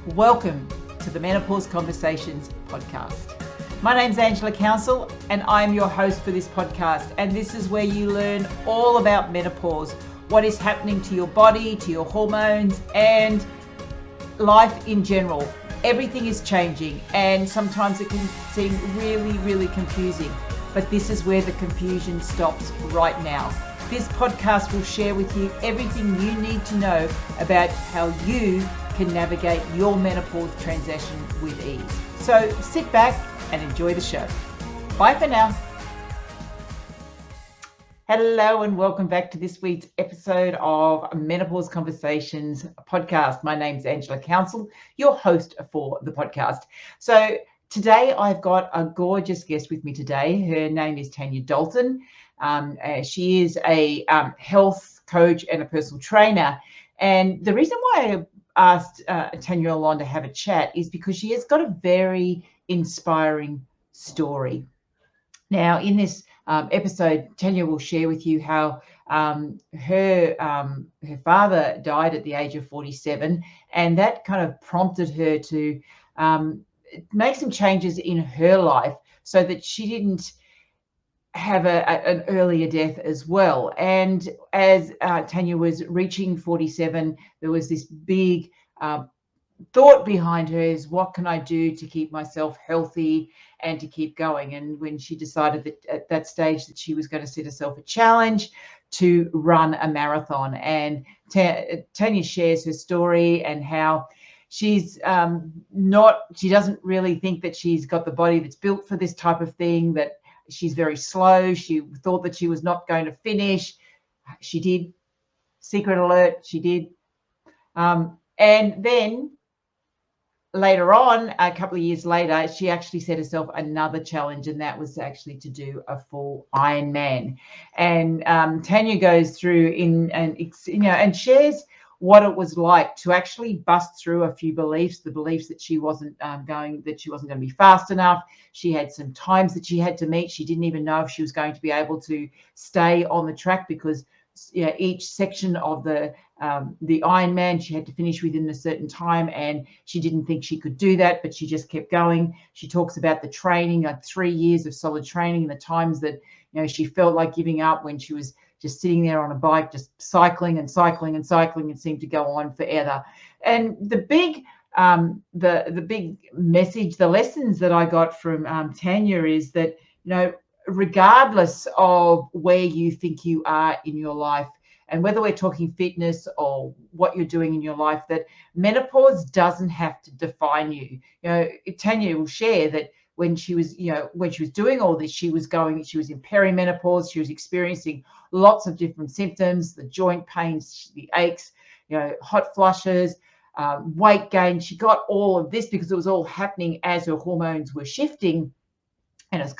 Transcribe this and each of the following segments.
Welcome to the Menopause Conversations podcast. My name's Angela Council and I'm your host for this podcast, and this is where you learn all about menopause, what is happening to your body, to your hormones, and life in general. Everything is changing and sometimes it can seem really confusing, but this is where the confusion stops right now. This podcast will share with you everything you need to know about how you can navigate your menopause transition with ease. So sit back and enjoy the show. Bye for now. Hello and welcome back to this week's episode of Menopause Conversations podcast. My name's Angela Council, your host for the podcast. So today I've got a gorgeous guest with me today. Her name is Tania Dalton. She is a health coach and a personal trainer. And the reason why I asked Tania on to have a chat is because she has got a very inspiring story. Now, in this episode, Tania will share with you how her father died at the age of 47, and that kind of prompted her to make some changes in her life so that she didn't have an earlier death as well. And as Tania was reaching 47, there was this big thought behind her is, what can I do to keep myself healthy and to keep going? And when she decided that at that stage that she was going to set herself a challenge to run a marathon. And Tania shares her story and how she's she doesn't really think that she's got the body that's built for this type of thing, that she's very slow. She thought that she was not going to finish. She did. Secret alert, she did. And then later on, a couple of years later, she actually set herself another challenge, and that was actually to do a full Ironman. And Tania goes through and shares what it was like to actually bust through a few beliefs, the beliefs that she wasn't going to be fast enough. She had some times that she had to meet. She didn't even know if she was going to be able to stay on the track because each section of the Ironman she had to finish within a certain time, and she didn't think she could do that, but she just kept going. She talks about the training, like 3 years of solid training, and the times that she felt like giving up when she was just sitting there on a bike, just cycling and seemed to go on forever. And the big the big message, the lessons that I got from Tania is that regardless of where you think you are in your life, and whether we're talking fitness or what you're doing in your life, that menopause doesn't have to define you. Tania will share that when she was doing all this, she was in peri-menopause. She was experiencing lots of different symptoms, the joint pains, the aches, hot flushes, weight gain. She got all of this because it was all happening as her hormones were shifting. And it's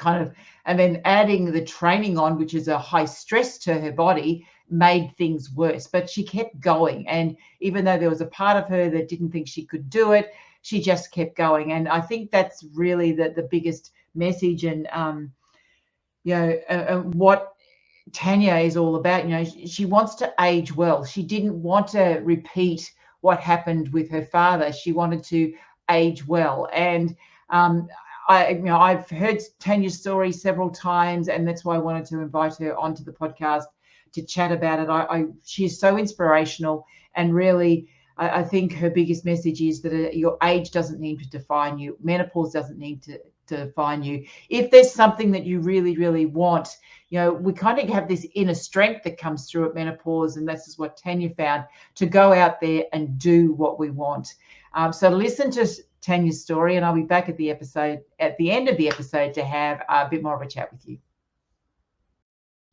and then adding the training on, which is a high stress to her body, made things worse. But she kept going. And even though there was a part of her that didn't think she could do it, she just kept going. And I think that's really the biggest message. And, what Tania is all about. She wants to age well. She didn't want to repeat what happened with her father. She wanted to age well. And, I've heard Tania's story several times, and that's why I wanted to invite her onto the podcast to chat about it. She's so inspirational, and really, I think her biggest message is that your age doesn't need to define you. Menopause doesn't need to define you. If there's something that you really want, we kind of have this inner strength that comes through at menopause, and this is what Tania found, to go out there and do what we want. So listen to Tania's story, and I'll be back at the end of the episode to have a bit more of a chat with you.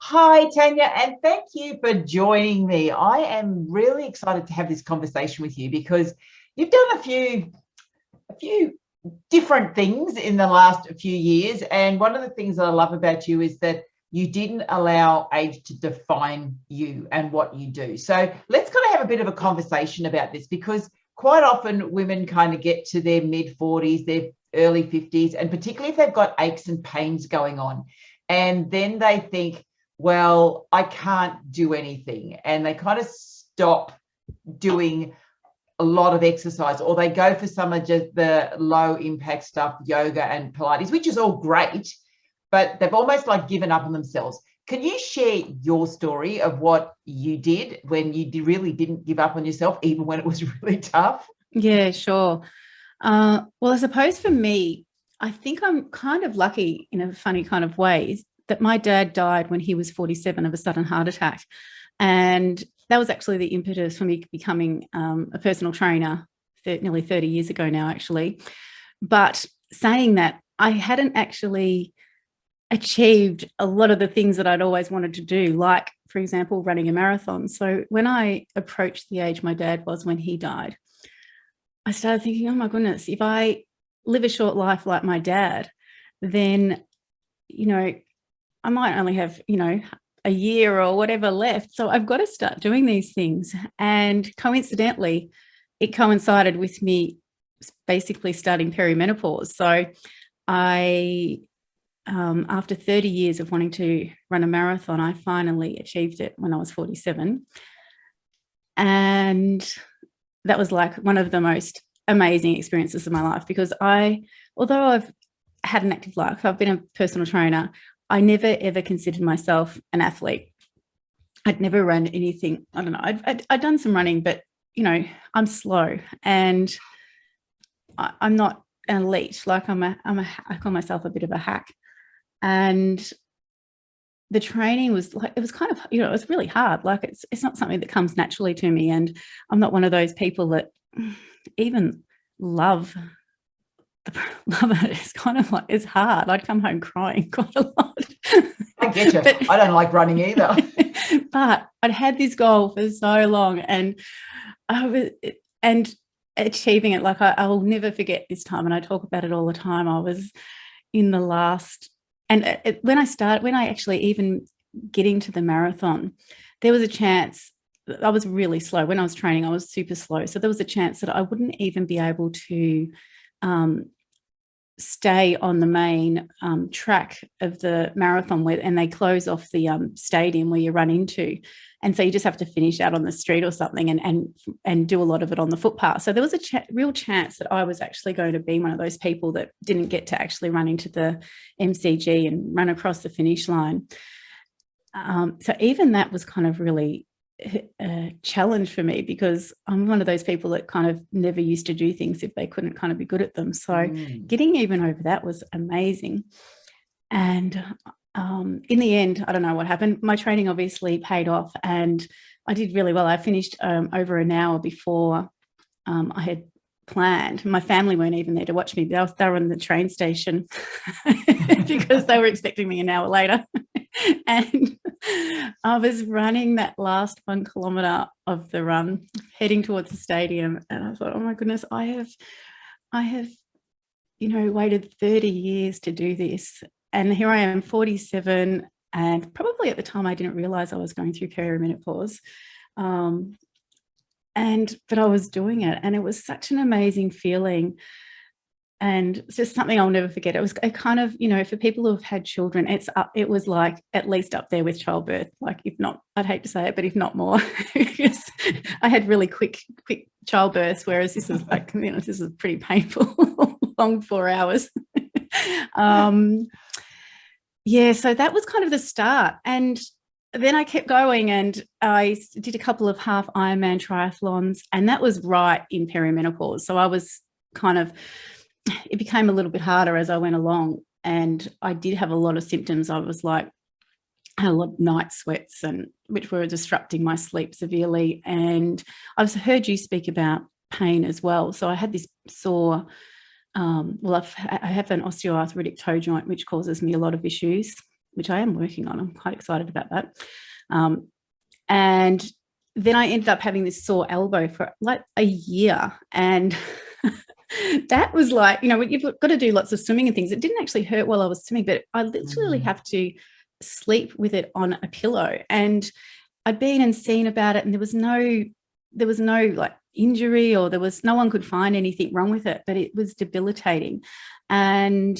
Hi, Tania, and thank you for joining me. I am really excited to have this conversation with you because you've done a few different things in the last few years, and one of the things that I love about you is that you didn't allow age to define you and what you do. So let's kind of have a bit of a conversation about this, because quite often women kind of get to their mid-40s, their early 50s, and particularly if they've got aches and pains going on, and then they think, well, I can't do anything, and they kind of stop doing a lot of exercise, or they go for some of just the low impact stuff, yoga and Pilates, which is all great, but they've almost like given up on themselves. Can you share your story of what you did when you really didn't give up on yourself, even when it was really tough? Yeah, sure. Well, I suppose for me, I think I'm kind of lucky in a funny kind of way that my dad died when he was 47 of a sudden heart attack. And that was actually the impetus for me becoming a personal trainer nearly 30 years ago now, actually. But saying that, I hadn't actually achieved a lot of the things that I'd always wanted to do, like, for example, running a marathon. So when I approached the age my dad was when he died, I started thinking, oh my goodness, if I live a short life like my dad, then, I might only have, a year or whatever left. So I've got to start doing these things. And coincidentally, it coincided with me basically starting perimenopause. So I, after 30 years of wanting to run a marathon, I finally achieved it when I was 47. And that was like one of the most amazing experiences of my life, because although I've had an active life, I've been a personal trainer, I never, ever considered myself an athlete. I'd never run anything. I don't know. I'd done some running, but, I'm slow and I'm not an elite. Like I call myself a bit of a hack. And the training was like, it was kind of, it was really hard. Like it's not something that comes naturally to me. And I'm not one of those people that even love it. It's kind of like, it's hard. I'd come home crying quite a lot. I get you. But I don't like running either. But I'd had this goal for so long, and achieving it. Like I will never forget this time, and I talk about it all the time. I was in the last, and when I actually even getting to the marathon, there was a chance. I was really slow when I was training. I was super slow, so there was a chance that I wouldn't even be able to stay on the main track of the marathon, and they close off the stadium where you run into, and so you just have to finish out on the street or something and do a lot of it on the footpath. So there was a real chance that I was actually going to be one of those people that didn't get to actually run into the MCG and run across the finish line. So even that was kind of really a challenge for me, because I'm one of those people that kind of never used to do things if they couldn't kind of be good at them. So getting even over that was amazing. And in the end, I don't know what happened. My training obviously paid off and I did really well. I finished over an hour before I had planned. My family weren't even there to watch me. They were in the train station because they were expecting me an hour later. And I was running that last 1 kilometer of the run, heading towards the stadium, and I thought, oh my goodness, I have waited 30 years to do this, and here I am, 47, and probably at the time I didn't realize I was going through peri-menopause, but I was doing it, and it was such an amazing feeling. And it's just something I'll never forget. It was a kind of, for people who have had children, it was like at least up there with childbirth. Like, if not, I'd hate to say it, but if not more, because I had really quick childbirths, whereas this was like, this is pretty painful, long 4 hours. Yeah, so that was kind of the start. And then I kept going, and I did a couple of half Ironman triathlons, and that was right in perimenopause. So I was it became a little bit harder as I went along, and I did have a lot of symptoms. I was like, I had a lot of night sweats, which were disrupting my sleep severely. And I've heard you speak about pain as well. So I had this sore, I have an osteoarthritic toe joint, which causes me a lot of issues, which I am working on. I'm quite excited about that. And then I ended up having this sore elbow for like a year, and that was like, you've got to do lots of swimming and things. It didn't actually hurt while I was swimming, but I literally have to sleep with it on a pillow. And I'd been and seen about it, and there was no like injury, or no one could find anything wrong with it, but it was debilitating. And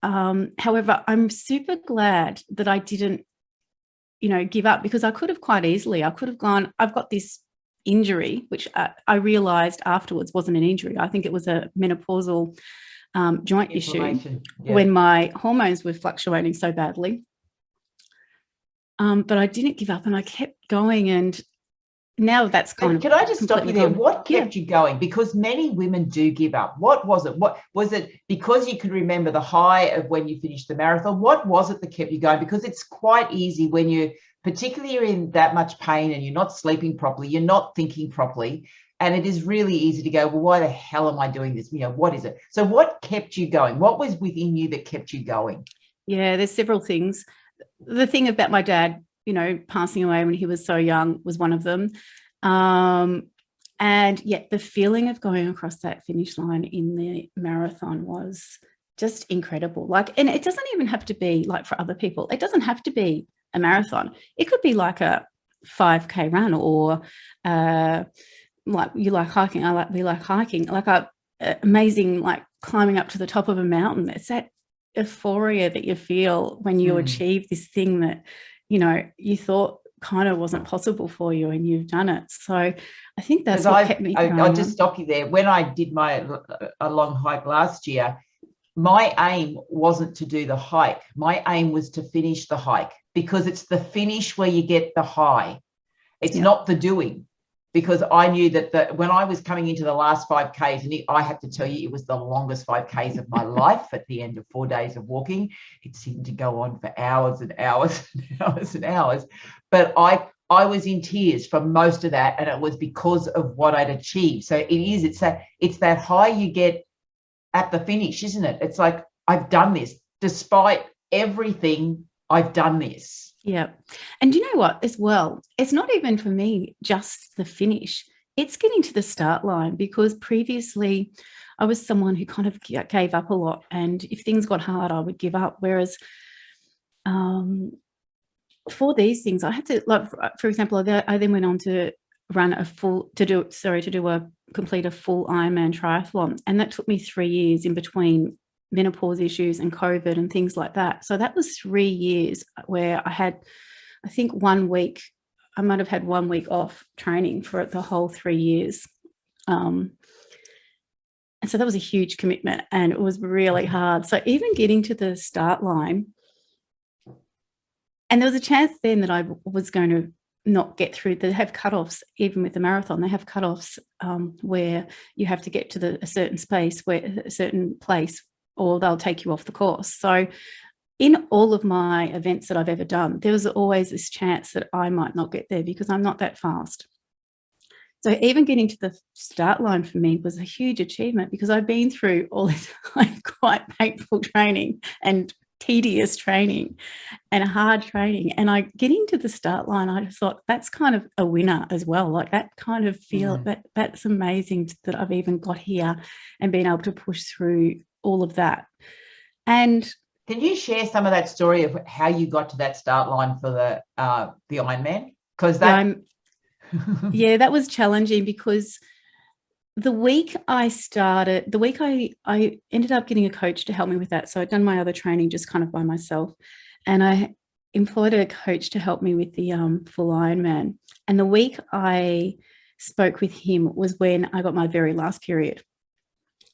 however, I'm super glad that I didn't give up, because I could have quite easily. I could have gone, I've got this injury, which I realized afterwards wasn't an injury. I think it was a menopausal joint issue when my hormones were fluctuating so badly. But I didn't give up and I kept going, and now that's kind of. Can I just stop you there? What kept you going? Because many women do give up. What was it? What was it? Because you could remember the high of when you finished the marathon. What was it that kept you going? Because it's quite easy when you, particularly you're in that much pain and you're not sleeping properly, you're not thinking properly, and it is really easy to go, well, why the hell am I doing this? You know, what is it? So what kept you going? What was within you that kept you going? Yeah, there's several things. The thing about my dad, you know, passing away when he was so young was one of them. And yet the feeling of going across that finish line in the marathon was just incredible. Like, and it doesn't even have to be like for other people. It doesn't have to be a marathon. It could be like a 5K run, or like you like hiking. We like hiking, like a amazing, like climbing up to the top of a mountain. It's that euphoria that you feel when you achieve this thing that, you know, you thought kind of wasn't possible for you and you've done it. So I think that's what kept me going. I'll just stop you there. When I did a long hike last year, my aim wasn't to do the hike. My aim was to finish the hike, because it's the finish where you get the high. It's not the doing. Because I knew that when I was coming into the last 5Ks, and I have to tell you, it was the longest 5Ks of my life at the end of 4 days of walking. It seemed to go on for hours and hours and hours and hours. But I was in tears for most of that, and it was because of what I'd achieved. So it's that high you get at the finish, isn't it? It's like, I've done this. Despite everything, I've done this. Yeah. And you know what, as well, it's not even for me just the finish. It's getting to the start line, because previously I was someone who kind of gave up a lot. And if things got hard, I would give up. Whereas for these things, I had to, like, for example, I then went on to complete a full Ironman triathlon. And that took me 3 years in between menopause issues and COVID and things like that. So that was 3 years where I had, I think 1 week, I might have had 1 week off training for the whole 3 years. And so that was a huge commitment, and it was really hard. So even getting to the start line, and there was a chance then that I was going to not get through. They have cutoffs, even with the marathon, they have cutoffs where you have to get to a certain place, or they'll take you off the course. So in all of my events that I've ever done, there was always this chance that I might not get there because I'm not that fast. So even getting to the start line for me was a huge achievement, because I'd been through all this quite painful training and tedious training and hard training. And getting to the start line, I just thought that's kind of a winner as well. Like that kind of feel that's amazing that I've even got here and been able to push through all of that. And can you share some of that story of how you got to that start line for the Ironman? Because that that was challenging, because the week I ended up getting a coach to help me with that. So I'd done my other training just kind of by myself, and I employed a coach to help me with the full Ironman. And the week I spoke with him was when I got my very last period.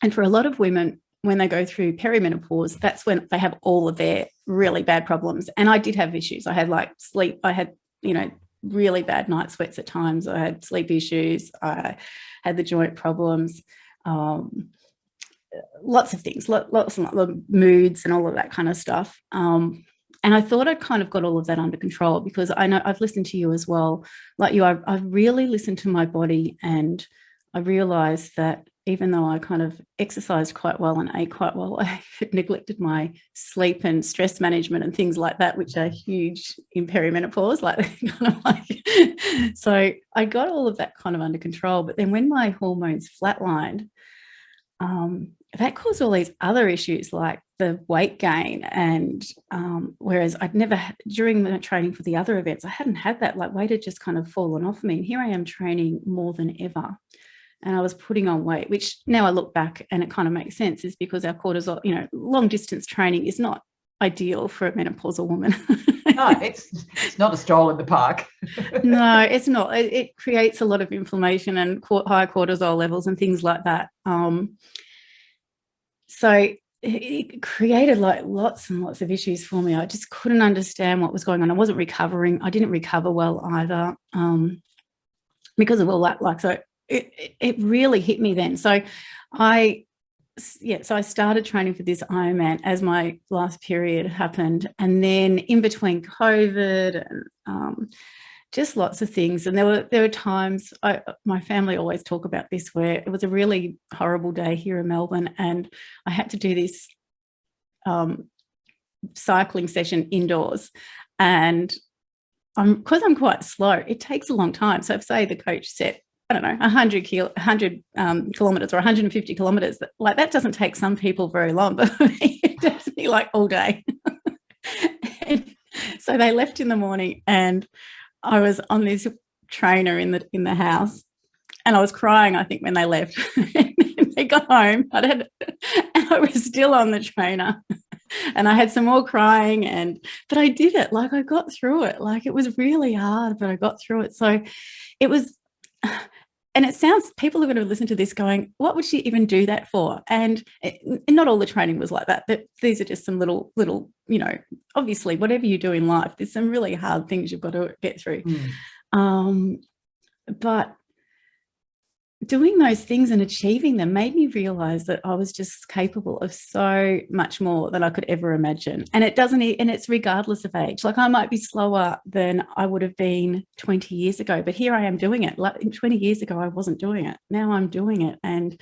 And for a lot of women, when they go through peri-menopause, that's when they have all of their really bad problems. And I did have issues. I had like sleep. I had, really bad night sweats at times. I had sleep issues. I had the joint problems, lots of things, lots of moods and all of that kind of stuff. And I thought I'd kind of got all of that under control, because I know I've listened to you as well. Like you, I've really listened to my body, and I realized that even though I kind of exercised quite well and ate quite well, I neglected my sleep and stress management and things like that, which are huge in perimenopause. So I got all of that kind of under control. But then when my hormones flatlined, that caused all these other issues like the weight gain. And whereas I'd never, during the training for the other events, I hadn't had that, like weight had just kind of fallen off me. And here I am training more than ever. And I was putting on weight, which now I look back and it kind of makes sense, is because our cortisol, long distance training is not ideal for a menopausal woman. No, it's not a stroll in the park. No, it's not. It creates a lot of inflammation and high cortisol levels and things like that. So it created like lots and lots of issues for me. I just couldn't understand what was going on. I wasn't recovering. I didn't recover well either, because of all that. Like, so it really hit me then. So I started training for this Ironman as my last period happened, and then in between COVID and just lots of things. And there were times, my family always talk about this, where it was a really horrible day here in Melbourne, and I had to do this cycling session indoors, and because I'm quite slow, it takes a long time. So if, say, the coach set, I don't know, 100 kilometers or 150 kilometers, like that doesn't take some people very long, but it takes me like all day. So they left in the morning, and I was on this trainer in the house, and I was crying, I think, when they left. They got home, and I was still on the trainer, and I had some more crying, but I did it. Like, I got through it. Like, it was really hard, but I got through it. So it was, and it sounds, people are going to listen to this going, what would she even do that for? And not all the training was like that, but these are just some little, you know, obviously whatever you do in life, there's some really hard things you've got to get through. But doing those things and achieving them made me realize that I was just capable of so much more than I could ever imagine. And it's regardless of age. Like, I might be slower than I would have been 20 years ago, but here I am doing it. Like, 20 years ago, I wasn't doing it. Now I'm doing it. And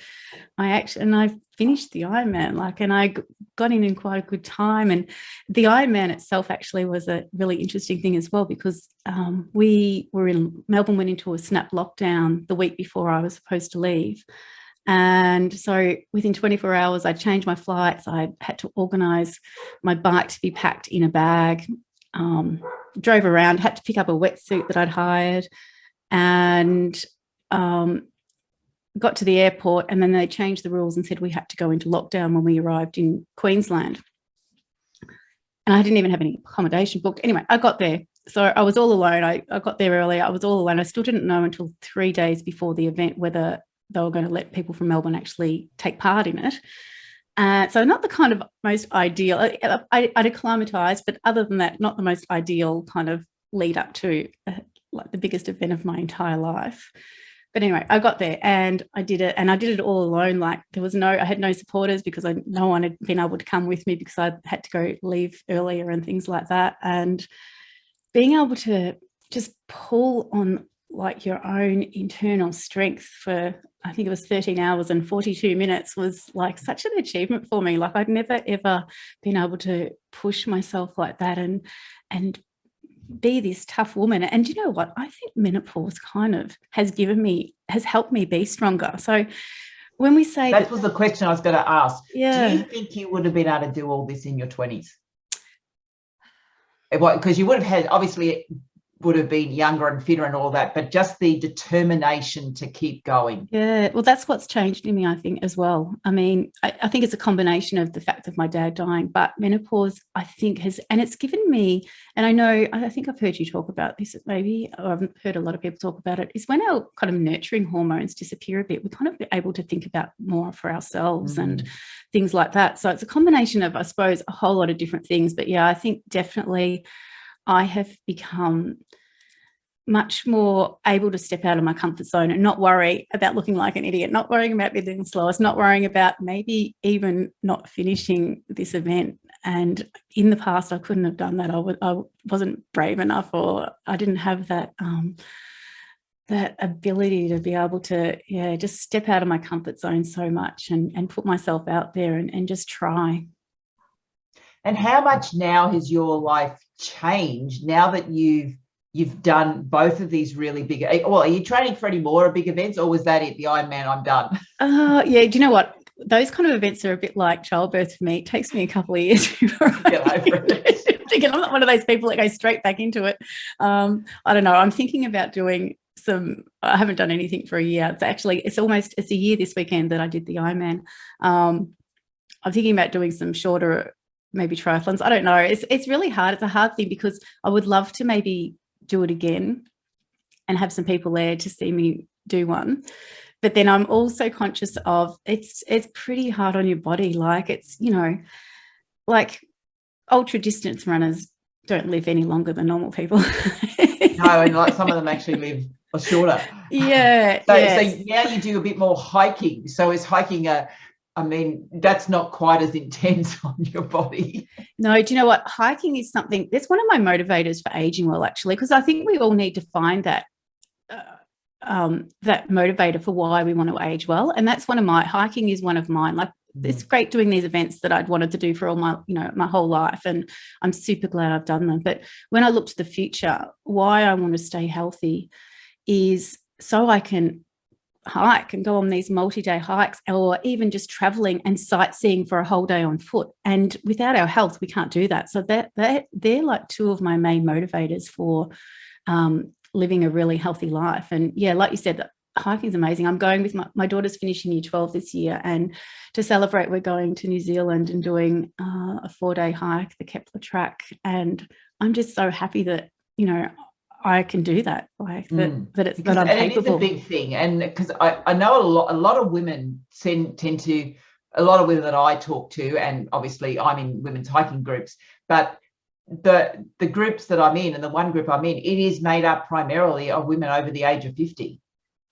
I finished the Ironman, like, and I got in quite a good time. And the Ironman itself actually was a really interesting thing as well, because we were in Melbourne, went into a snap lockdown the week before I was supposed to leave. And so within 24 hours, I changed my flights. I had to organise my bike to be packed in a bag, drove around, had to pick up a wetsuit that I'd hired, and got to the airport, and then they changed the rules and said we had to go into lockdown when we arrived in Queensland. And I didn't even have any accommodation booked. Anyway, I got there. So I was all alone. I got there early. I was all alone. I still didn't know until 3 days before the event whether they were going to let people from Melbourne actually take part in it. So not the kind of most ideal. I'd acclimatised, but other than that, not the most ideal kind of lead up to like the biggest event of my entire life. But anyway, I got there and I did it, and I did it all alone. Like, I had no supporters, because no one had been able to come with me because I had to go leave earlier and things like that. And being able to just pull on like your own internal strength for, I think it was 13 hours and 42 minutes was like such an achievement for me. Like, I'd never, ever been able to push myself like that and be this tough woman. And you know what? I think menopause kind of has helped me be stronger. So when we say that was the question I was going to ask. Yeah. Do you think you would have been able to do all this in your 20s? Because you would have had, obviously, would have been younger and fitter and all that, but just the determination to keep going. Yeah, well, that's what's changed in me, I think, as well. I mean, I think it's a combination of the fact of my dad dying, but menopause, I think, and it's given me, and I think I've heard you talk about this maybe, or I've heard a lot of people talk about it, is when our kind of nurturing hormones disappear a bit, we're kind of able to think about more for ourselves and things like that. So it's a combination of, I suppose, a whole lot of different things. But yeah, I think definitely I have become much more able to step out of my comfort zone and not worry about looking like an idiot, not worrying about being the slowest, not worrying about maybe even not finishing this event. And in the past, I couldn't have done that. I wasn't brave enough, or I didn't have that that ability to be able to, just step out of my comfort zone so much and put myself out there and just try. And how much now has your life changed now that you've done both of these really big, well, are you training for any more big events, or was that it, the Ironman, I'm done? Yeah, do you know what? Those kind of events are a bit like childbirth for me. It takes me a couple of years before I'm not one of those people that goes straight back into it. I don't know. I'm thinking about doing I haven't done anything for a year. It's a year this weekend that I did the Ironman. I'm thinking about doing some shorter maybe triathlons. I don't know. It's really hard. It's a hard thing because I would love to maybe do it again and have some people there to see me do one. But then I'm also conscious of it's pretty hard on your body. Like it's, like ultra distance runners don't live any longer than normal people. No, and like some of them actually live shorter. Yeah. So yes. now you do a bit more hiking. So is hiking that's not quite as intense on your body. No, do you know what? Hiking is something that's one of my motivators for aging well, actually, because I think we all need to find that that motivator for why we want to age well. And that's hiking is one of mine. Like it's great doing these events that I'd wanted to do for all my, my whole life. And I'm super glad I've done them. But when I look to the future, why I want to stay healthy is so I can hike and go on these multi-day hikes, or even just traveling and sightseeing for a whole day on foot. And without our health, we can't do that. So they're like two of my main motivators for living a really healthy life. And yeah, like you said, hiking is amazing. I'm going with my daughter's finishing year 12 this year, and to celebrate, we're going to New Zealand and doing a 4-day hike, the Kepler track. And I'm just so happy that, I can do that, like that I'm capable. It is a big thing. And because I know a lot of women tend to, a lot of women that I talk to, and obviously I'm in women's hiking groups, but the groups that I'm in, and the one group I'm in, it is made up primarily of women over the age of 50,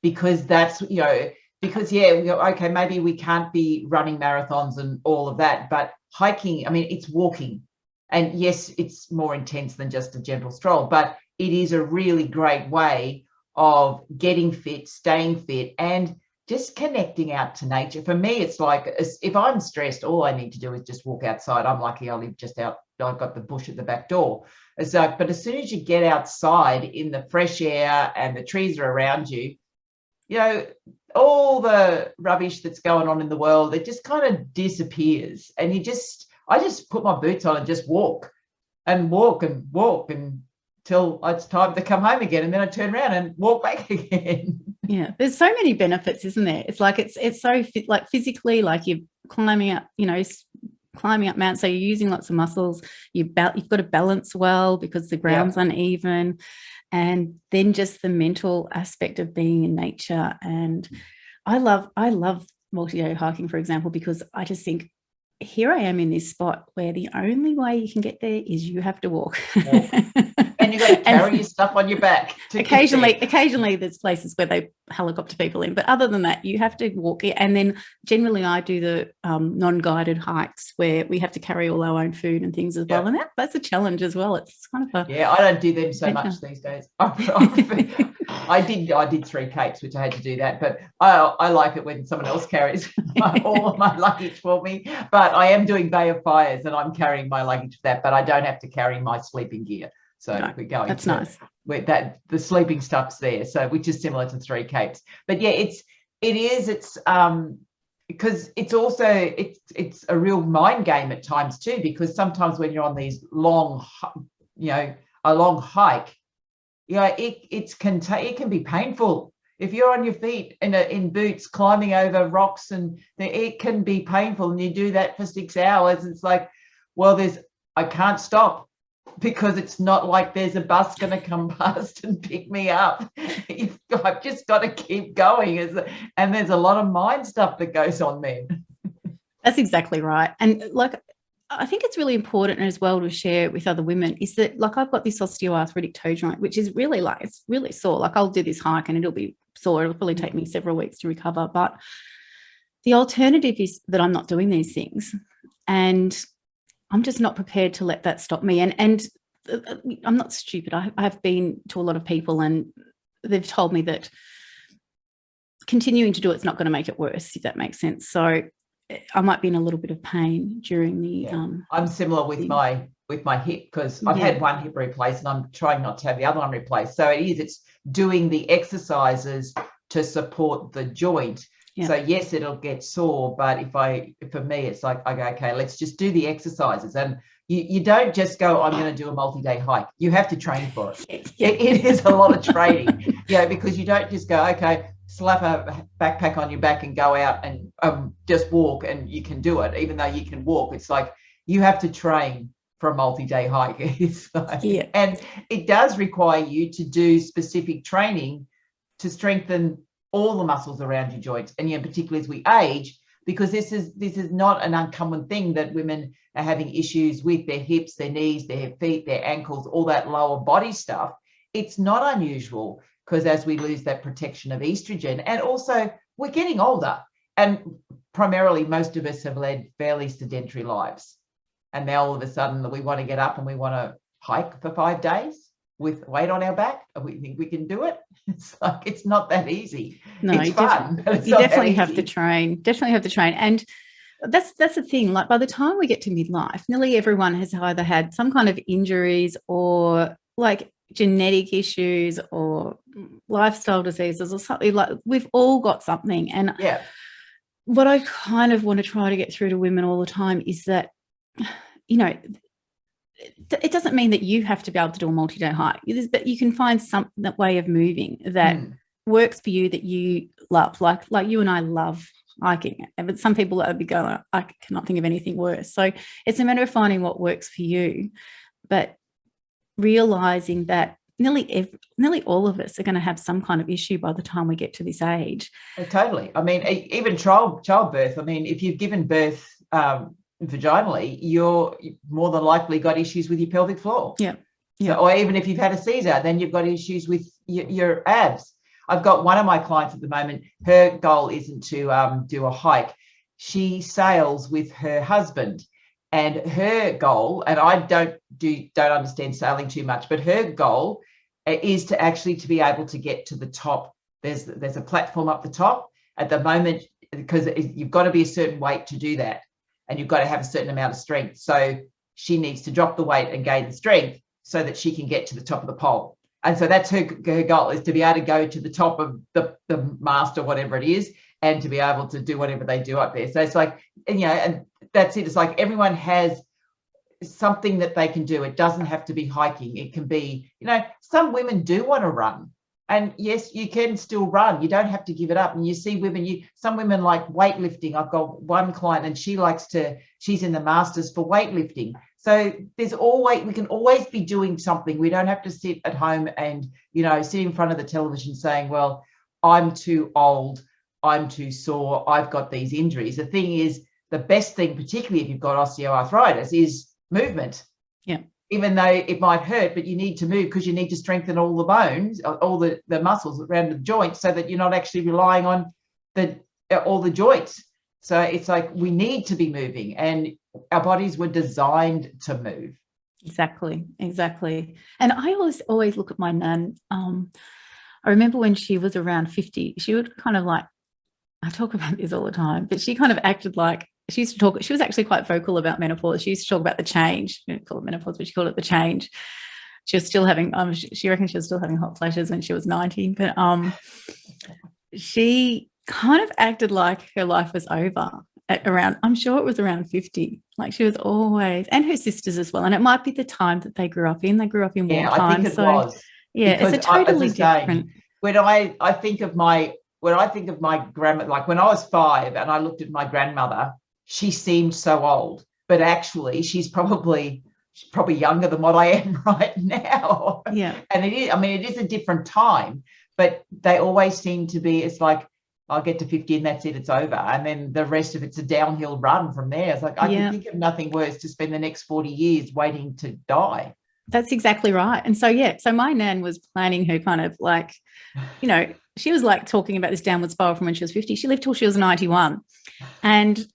because that's, okay, maybe we can't be running marathons and all of that, but hiking, it's walking. And yes, it's more intense than just a gentle stroll, but it is a really great way of getting fit, staying fit, and just connecting out to nature. For me, it's like, if I'm stressed, all I need to do is just walk outside. I'm lucky I live just out. I've got the bush at the back door. But as soon as you get outside in the fresh air and the trees are around you, all the rubbish that's going on in the world, it just kind of disappears. And I just put my boots on and just walk until it's time to come home again, and then I turn around and walk back again. Yeah, there's so many benefits, isn't there? It's like it's so like physically, like you're climbing up, climbing up mountains, so you're using lots of muscles. You've got to balance well because the ground's uneven, and then just the mental aspect of being in nature. And I love multi-day hiking, for example, because I just think, here I am in this spot where the only way you can get there is you have to walk. And you've got to carry your stuff on your back. Occasionally there's places where they helicopter people in, but other than that, you have to walk it. And then generally I do the non-guided hikes where we have to carry all our own food and things as well. And that's a challenge as well. It's kind of I don't do them so much these days. I did 3 capes, which I had to do that, but I like it when someone else carries all of my luggage for me. But I am doing Bay of Fires, and I'm carrying my luggage for that, but I don't have to carry my sleeping gear. So we're going. That's nice. The sleeping stuff's there, so which is similar to 3 capes. But yeah, it's because it's also it's a real mind game at times too, because sometimes when you're on these long, a long hike, it can be painful. If you're on your feet in boots climbing over rocks, and it can be painful, and you do that for 6 hours. It's like, well, I can't stop, because it's not like there's a bus going to come past and pick me up. I've just got to keep going. And there's a lot of mind stuff that goes on there. That's exactly right. And like, I think it's really important as well to share with other women is that, like, I've got this osteoarthritic toe joint, which is really it's really sore. Like, I'll do this hike and it'll be sore. It'll probably take me several weeks to recover. But the alternative is that I'm not doing these things, and I'm just not prepared to let that stop me. And I'm not stupid. I've been to a lot of people, and they've told me that continuing to do it's not going to make it worse, if that makes sense. So I might be in a little bit of pain during the I'm similar with my hip, because I've had one hip replaced, and I'm trying not to have the other one replaced. So it's doing the exercises to support the joint. So yes, it'll get sore, but for me, it's like, okay, let's just do the exercises. And you don't just go, I'm going to do a multi-day hike. You have to train for it. It is a lot of training, because you don't just go, okay, slap a backpack on your back and go out and just walk, and you can do it. Even though you can walk, it's like you have to train for a multi-day hike. It's like, Yeah. and it does require you to do specific training to strengthen all the muscles around your joints, and particularly as we age, because this is not an uncommon thing that women are having issues with their hips, their knees, their feet, their ankles, all that lower body stuff. It's not unusual, because as we lose that protection of estrogen, and also we're getting older, and primarily most of us have led fairly sedentary lives. And now all of a sudden we want to get up and we want to hike for 5 days with weight on our back, and we think we can do it. It's like, it's not that easy. No, it's fun. You definitely have to train. Definitely have to train. And that's the thing. Like, by the time we get to midlife, nearly everyone has either had some kind of injuries or like genetic issues or lifestyle diseases or something. Like, we've all got something. And yeah, what I kind of want to try to get through to women all the time is that, it doesn't mean that you have to be able to do a multi-day hike, but you can find some way of moving that works for you, that you love. Like you and I love hiking, but some people would be going, I cannot think of anything worse. So it's a matter of finding what works for you, but realizing that nearly all of us are going to have some kind of issue by the time we get to this age. Totally. I mean, even childbirth. I mean, if you've given birth vaginally, you're more than likely got issues with your pelvic floor. Yeah. So, or even if you've had a Caesar, then you've got issues with your abs. I've got one of my clients at the moment, her goal isn't to do a hike. She sails with her husband, and her goal, and I don't understand sailing too much, but her goal is to actually to be able to get to the top. There's a platform up the top at the moment, because you've got to be a certain weight to do that. And you've got to have a certain amount of strength. So she needs to drop the weight and gain the strength so that she can get to the top of the pole. And so that's her goal, is to be able to go to the top of the mast or whatever it is, and to be able to do whatever they do up there. So it's like, and that's it. It's like everyone has something that they can do. It doesn't have to be hiking. It can be, some women do want to run. And yes, you can still run. You don't have to give it up. And you see some women like weightlifting. I've got one client, and she's in the masters for weightlifting. So we can always be doing something. We don't have to sit at home and, sit in front of the television saying, well, I'm too old, I'm too sore, I've got these injuries. The thing is, the best thing, particularly if you've got osteoarthritis, is movement. Yeah. Even though it might hurt, but you need to move, because you need to strengthen all the bones, all the muscles around the joints, so that you're not actually relying on all the joints. So it's like, we need to be moving, and our bodies were designed to move. Exactly. And I always look at my nan. I remember when she was around 50, she would kind of like, I talk about this all the time, but she kind of acted like, she was actually quite vocal about menopause. She used to talk about the change. You don't call it menopause, but she called it the change. She was still having, she reckoned she was still having hot flashes when she was 90, but she kind of acted like her life was over at around, I'm sure it was around 50. Like, she was always, and her sisters as well. And it might be the time that they grew up in. They grew up in wartime. I think it was. Yeah, it's a totally different. When I think of my grandma, like when I was 5 and I looked at my grandmother, she seemed so old, but actually she's probably younger than what I am right now. Yeah. And it is a different time, but they always seem to be, it's like, I'll get to 50 and that's it, it's over. And then the rest of it's a downhill run from there. It's like, I can think of nothing worse to spend the next 40 years waiting to die. That's exactly right. And so my nan was planning her kind of like, she was like talking about this downward spiral from when she was 50. She lived till she was 91. And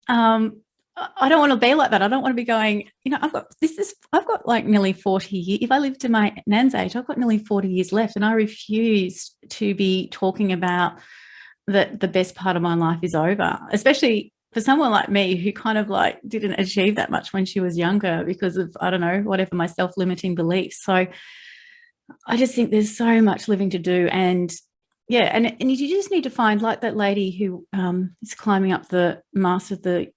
I don't want to be like that. I don't want to be going, I've got like nearly 40 years. If I live to my nan's age, I've got nearly 40 years left, and I refuse to be talking about that the best part of my life is over, especially for someone like me who kind of like didn't achieve that much when she was younger because of, I don't know, whatever, my self-limiting beliefs. So I just think there's so much living to do. And and you just need to find, like that lady who is climbing up the mast of the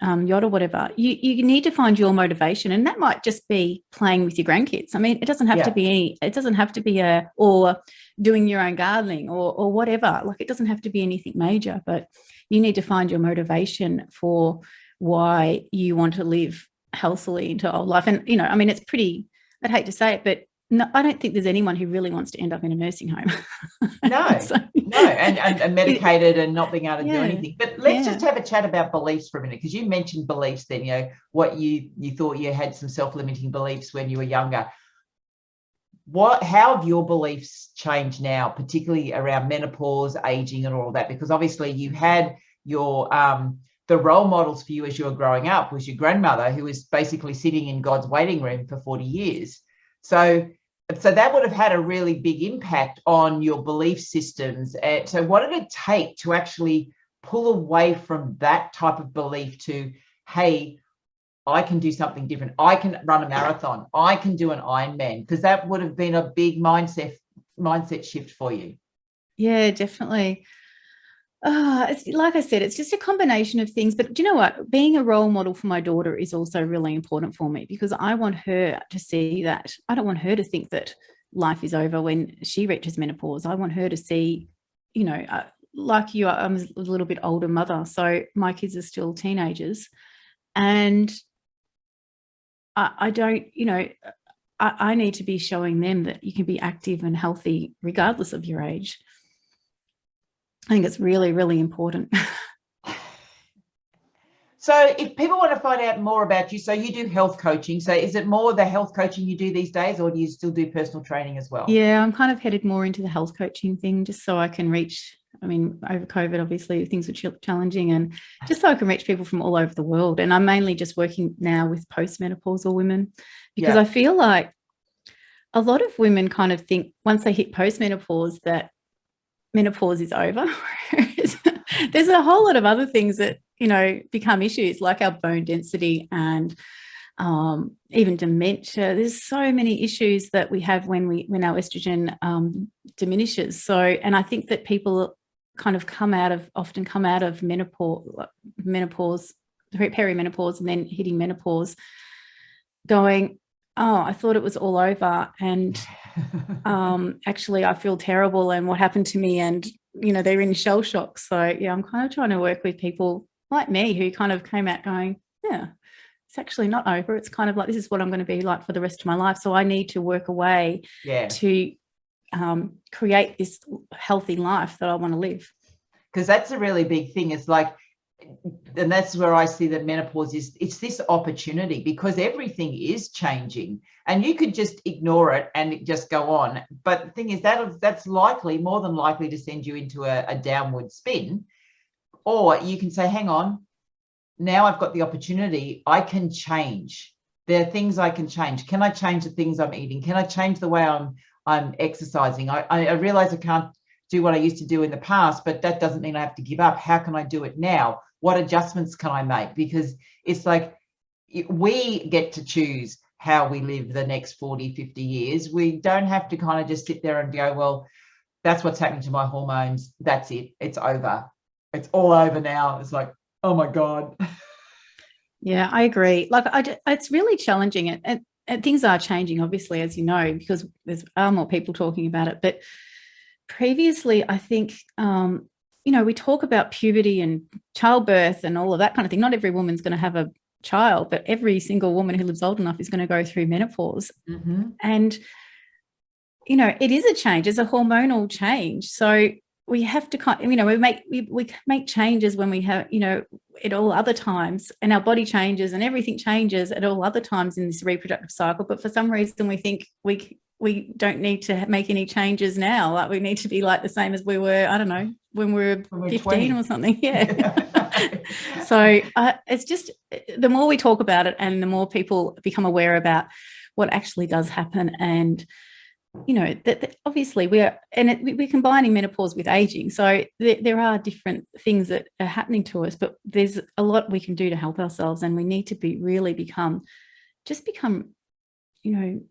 yacht or whatever. You need to find your motivation, and that might just be playing with your grandkids. I mean, it doesn't have to be. It doesn't have to be or doing your own gardening or whatever. Like, it doesn't have to be anything major, but you need to find your motivation for why you want to live healthily into old life. And, I mean, it's pretty, I'd hate to say it, but no, I don't think there's anyone who really wants to end up in a nursing home. No, So, no, and medicated and not being able to do Yeah, anything. But let's yeah. just have a chat about beliefs for a minute, because you mentioned beliefs then, what you thought you had some self-limiting beliefs when you were younger. How have your beliefs changed now, particularly around menopause, aging, and all of that? Because obviously you had your the role models for you as you were growing up was your grandmother, who was basically sitting in God's waiting room for 40 years. So that would have had a really big impact on your belief systems. And so what did it take to actually pull away from that type of belief to, hey, I can do something different. I can run a marathon. I can do an Ironman, because that would have been a big mindset shift for you. Yeah, definitely. It's like I said, it's just a combination of things. But do you know what? Being a role model for my daughter is also really important for me, because I want her to see that. I don't want her to think that life is over when she reaches menopause. I want her to see, like you, I'm a little bit older mother, so my kids are still teenagers, and I don't, I need to be showing them that you can be active and healthy regardless of your age. I think it's really, really important. So if people want to find out more about you, so you do health coaching. So is it more the health coaching you do these days, or do you still do personal training as well? Yeah, I'm kind of headed more into the health coaching thing, just so I can reach, I mean, over COVID, obviously things were challenging, and just so I can reach people from all over the world. And I'm mainly just working now with postmenopausal women, because I feel like a lot of women kind of think once they hit postmenopause that menopause is over. There's a whole lot of other things that, become issues, like our bone density and even dementia. There's so many issues that we have when our estrogen diminishes. So, and I think that people kind of often come out of menopause, peri-menopause, and then hitting menopause going, oh, I thought it was all over, and actually I feel terrible, and what happened to me, and they're in shell shock. So yeah, I'm kind of trying to work with people like me who kind of came out going, yeah, it's actually not over. It's kind of like, this is what I'm going to be like for the rest of my life. So I need to work a way to create this healthy life that I want to live. Because that's a really big thing. It's like, and that's where I see that menopause it's this opportunity, because everything is changing and you could just ignore it and just go on. But the thing is that's more than likely to send you into a downward spin. Or you can say, hang on, now I've got the opportunity. I can change. There are things I can change. Can I change the things I'm eating? Can I change the way I'm exercising? I realize I can't do what I used to do in the past, but that doesn't mean I have to give up. How can I do it now? What adjustments can I make? Because it's like we get to choose how we live the next 40, 50 years. We don't have to kind of just sit there and go, well, that's what's happening to my hormones. That's it. It's over. It's all over now. It's like, oh my God. Yeah, I agree. Like, it's really challenging, and things are changing, obviously, as you know, because there's more people talking about it. But previously, I think, we talk about puberty and childbirth and all of that kind of thing. Not every woman's going to have a child, but every single woman who lives old enough is going to go through menopause. Mm-hmm. And, it is a change. It's a hormonal change. So we have to we make changes when we have, at all other times, and our body changes and everything changes at all other times in this reproductive cycle. But for some reason we think we don't need to make any changes now. Like, we need to be like the same as we were, I don't know, when we were 15 20. Or something. Yeah. So it's just, the more we talk about it and the more people become aware about what actually does happen, and that obviously we're combining menopause with aging. So there are different things that are happening to us, but there's a lot we can do to help ourselves, and we need to become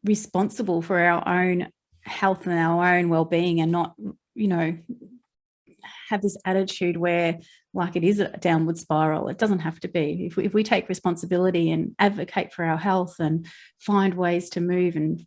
responsible for our own health and our own well-being, and not have this attitude where, like, it is a downward spiral. It doesn't have to be. If we take responsibility and advocate for our health and find ways to move and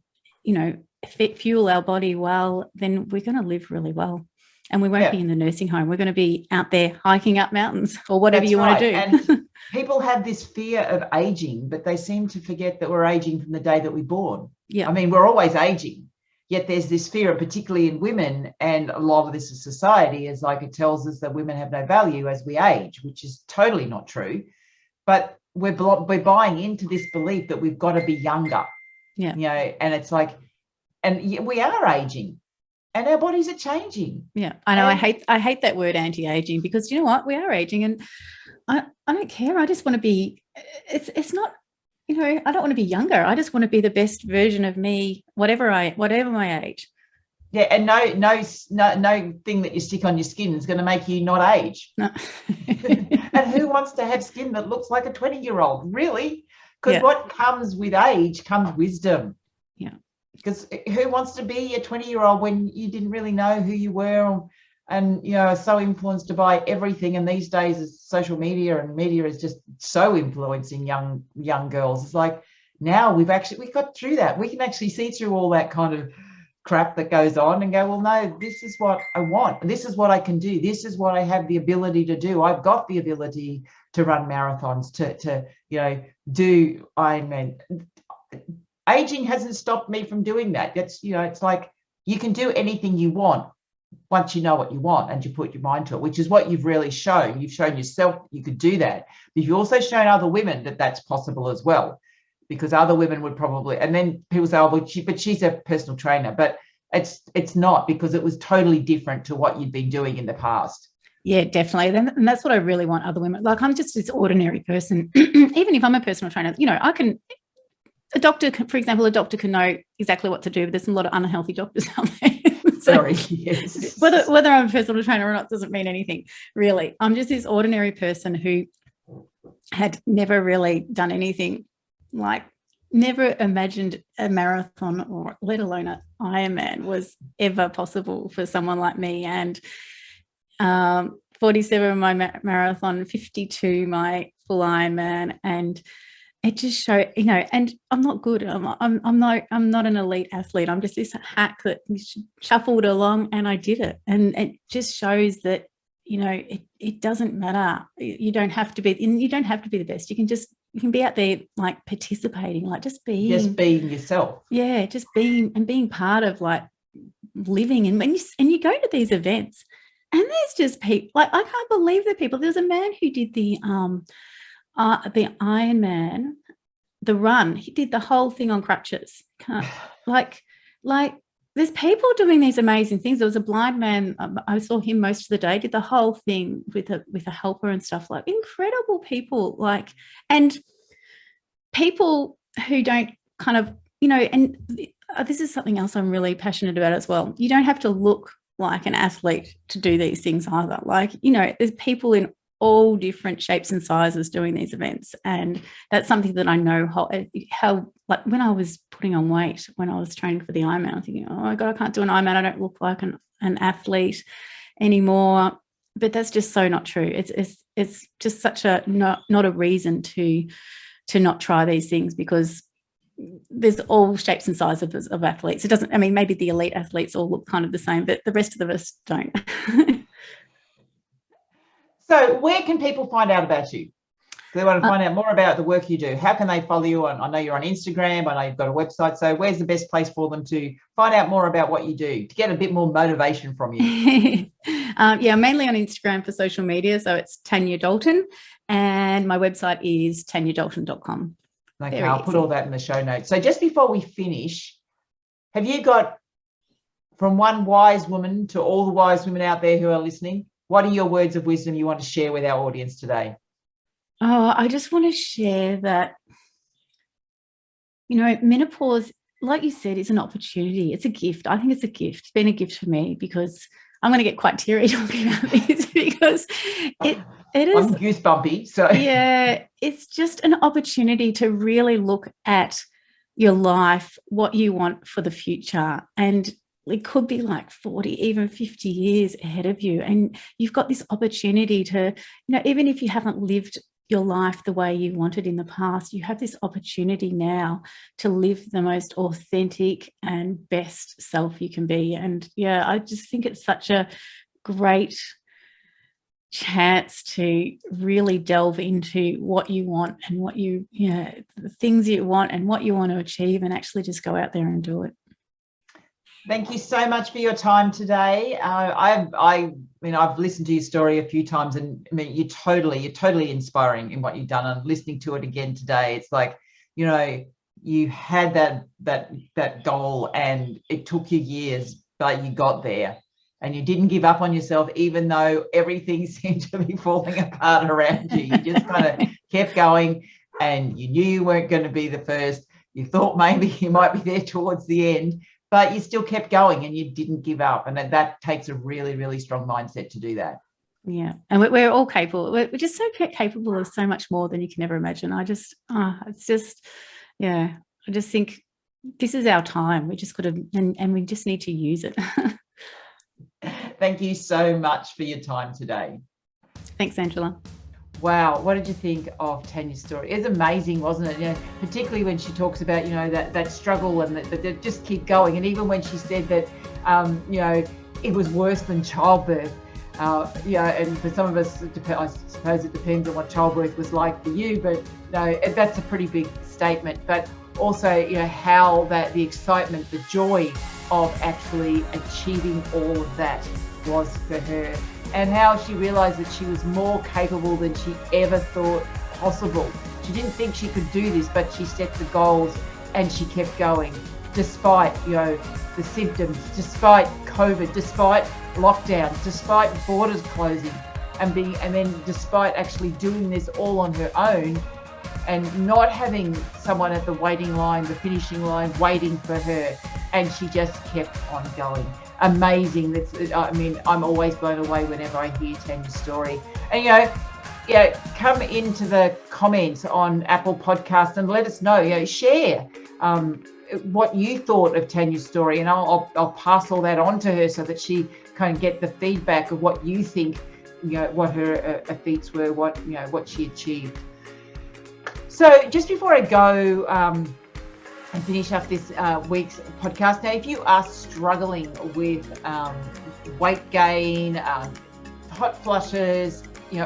fuel our body well, then we're going to live really well. and we won't be in the nursing home. We're going to be out there hiking up mountains or whatever you want to do. And people have this fear of aging, but they seem to forget that we're aging from the day that we're born. Yeah. I mean, we're always aging, yet there's this fear, particularly in women, and a lot of this is society, is like it tells us that women have no value as we age, which is totally not true. But we're buying into this belief that we've got to be younger. Yeah. You know, and it's like, and we are aging. And our bodies are changing. Yeah, I know. I hate that word anti-aging, because you know what? We are aging, and I don't care. I just want to be. It's not. You know, I don't want to be younger. I just want to be the best version of me, whatever my age. Yeah, and no thing that you stick on your skin is going to make you not age. No. And who wants to have skin that looks like a 20-year-old? Really? Because what comes with age comes wisdom. Yeah. Because who wants to be a 20-year-old when you didn't really know who you were, and, you know, are so influenced by everything? And these days, as social media and media is just so influencing young girls. It's like, now we got through that. We can actually see through all that kind of crap that goes on and go, well, no, this is what I want. This is what I can do. This is what I have the ability to do. I've got the ability to run marathons, to you know, do Ironman. Aging hasn't stopped me from doing that. That's, you know, it's like you can do anything you want once you know what you want and you put your mind to it, which is what you've really shown. You've shown yourself you could do that. But you've also shown other women that that's possible as well, because other women would probably, and then people say, oh, but she's a personal trainer. But it's not, because it was totally different to what you'd been doing in the past. Yeah, definitely. And that's what I really want other women. Like, I'm just this ordinary person. Even if I'm a personal trainer, you know, a doctor, for example, a doctor can know exactly what to do, but there's a lot of unhealthy doctors out there. So yes. Whether I'm a personal trainer or not doesn't mean anything, really. I'm just this ordinary person who had never really done anything, like never imagined a marathon, or let alone an Ironman, was ever possible for someone like me. And 47 my marathon, 52 my full Ironman, and it just showed, you know, and I'm not good. I'm not an elite athlete. I'm just this hack that shuffled along, and I did it. And it just shows that, you know, it doesn't matter. You don't have to be the best. You can be out there, like, participating, like just being yourself. Yeah, just being part of, like, living. And you go to these events, and there's just people, like, I can't believe the people. There was a man who did the Ironman, the run. He did the whole thing on crutches. Like there's people doing these amazing things. There was a blind man. I saw him most of the day. Did the whole thing with a helper and stuff. Like, incredible people. Like, and people who don't kind of, you know. And this is something else I'm really passionate about as well. You don't have to look like an athlete to do these things either. Like, you know, there's people in all different shapes and sizes doing these events, and that's something that I know how like, when I was putting on weight, when I was training for the Ironman, I'm thinking, oh my God, I can't do an Ironman. I don't look like an athlete anymore. But that's just so not true. It's just such a not a reason to not try these things, because there's all shapes and sizes of athletes. It doesn't, I mean, maybe the elite athletes all look kind of the same, but the rest of us don't. So where can people find out about you? They want to find out more about the work you do. How can they follow you? I know you're on Instagram. I know you've got a website. So where's the best place for them to find out more about what you do, to get a bit more motivation from you? Yeah, mainly on Instagram for social media. So it's Tania Dalton, and my website is taniadalton.com. Okay, I'll put all that in the show notes. So just before we finish, have you got, from one wise woman to all the wise women out there who are listening, what are your words of wisdom you want to share with our audience today? Oh, I just want to share that, you know, menopause, like you said, is an opportunity. It's a gift. I think it's a gift. It's been a gift for me, because I'm going to get quite teary talking about this, because it is. I'm goosebumpy. So yeah, it's just an opportunity to really look at your life, what you want for the future, and it could be like 40, even 50 years ahead of you. And you've got this opportunity to, you know, even if you haven't lived your life the way you wanted in the past, you have this opportunity now to live the most authentic and best self you can be. And yeah, I just think it's such a great chance to really delve into what you want and what the things you want and what you want to achieve, and actually just go out there and do it. Thank you so much for your time today. I've listened to your story a few times, and I mean, you're totally inspiring in what you've done. And listening to it again today, it's like, you had that goal, and it took you years, but you got there. And you didn't give up on yourself, even though everything seemed to be falling apart around you. You just kind of kept going, and you knew you weren't going to be the first. You thought maybe you might be there towards the end, but you still kept going and you didn't give up. And that takes a really, really strong mindset to do that. Yeah. And we're all capable. We're just so capable of so much more than you can ever imagine. I just think this is our time. We just got to, and we just need to use it. Thank you so much for your time today. Thanks, Angela. Wow, what did you think of Tania's story? It's amazing, wasn't it? Particularly when she talks about, that struggle and that just keep going. And even when she said that, it was worse than childbirth. And for some of us, I suppose it depends on what childbirth was like for you, but that's a pretty big statement. But also, how the excitement, the joy of actually achieving all of that was for her, and how she realized that she was more capable than she ever thought possible. She didn't think she could do this, but she set the goals and she kept going despite, the symptoms, despite COVID, despite lockdowns, despite borders closing, and then despite actually doing this all on her own and not having someone at the waiting line, the finishing line, waiting for her. And she just kept on going. Amazing. I'm always blown away whenever I hear Tania's story. And, come into the comments on Apple Podcasts and let us know, share what you thought of Tania's story. And I'll pass all that on to her so that she can get the feedback of what you think, what her feats were, what she achieved. So just before I go, and finish up this week's podcast. Now, if you are struggling with weight gain, hot flushes,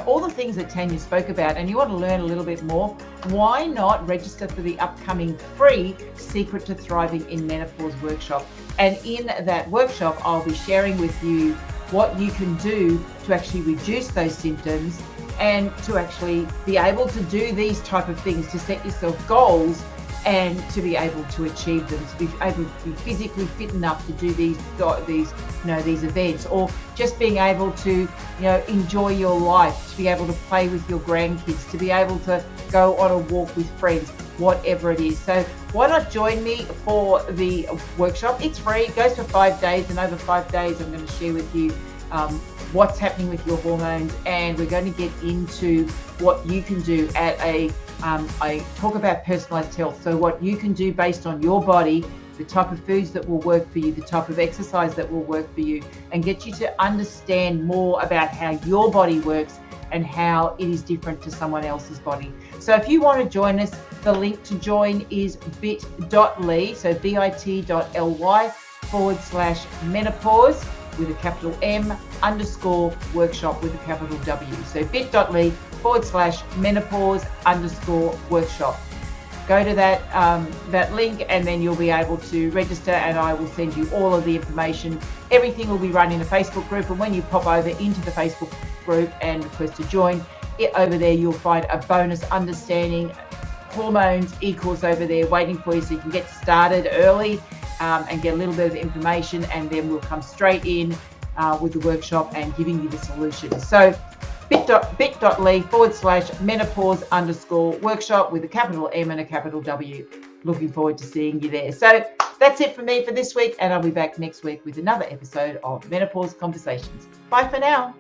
all the things that Tania spoke about, and you want to learn a little bit more, why not register for the upcoming free Secret to Thriving in Menopause workshop? And in that workshop, I'll be sharing with you what you can do to actually reduce those symptoms and to actually be able to do these type of things, to set yourself goals and to be able to achieve them, to be able to be physically fit enough to do these events, or just being able to, enjoy your life, to be able to play with your grandkids, to be able to go on a walk with friends, whatever it is. So why not join me for the workshop? It's free, it goes for 5 days, and over 5 days I'm going to share with you what's happening with your hormones, and we're going to get into what you can do at I talk about personalized health. So what you can do based on your body, the type of foods that will work for you, the type of exercise that will work for you, and get you to understand more about how your body works and how it is different to someone else's body. So if you want to join us, the link to join is bit.ly, so bit.ly/menopause with a capital M _workshop with a capital W. So bit.ly/menopause_workshop. Go to that link, and then you'll be able to register, and I will send you all of the information. Everything will be run in a Facebook group, and when you pop over into the Facebook group and request to join, over there you'll find a bonus understanding hormones e-course over there waiting for you, so you can get started early and get a little bit of information, and then we'll come straight in with the workshop and giving you the solution. So bit.ly/menopause_workshop with a capital M and a capital W. Looking forward to seeing you there. So that's it for me for this week, and I'll be back next week with another episode of Menopause Conversations. Bye for now.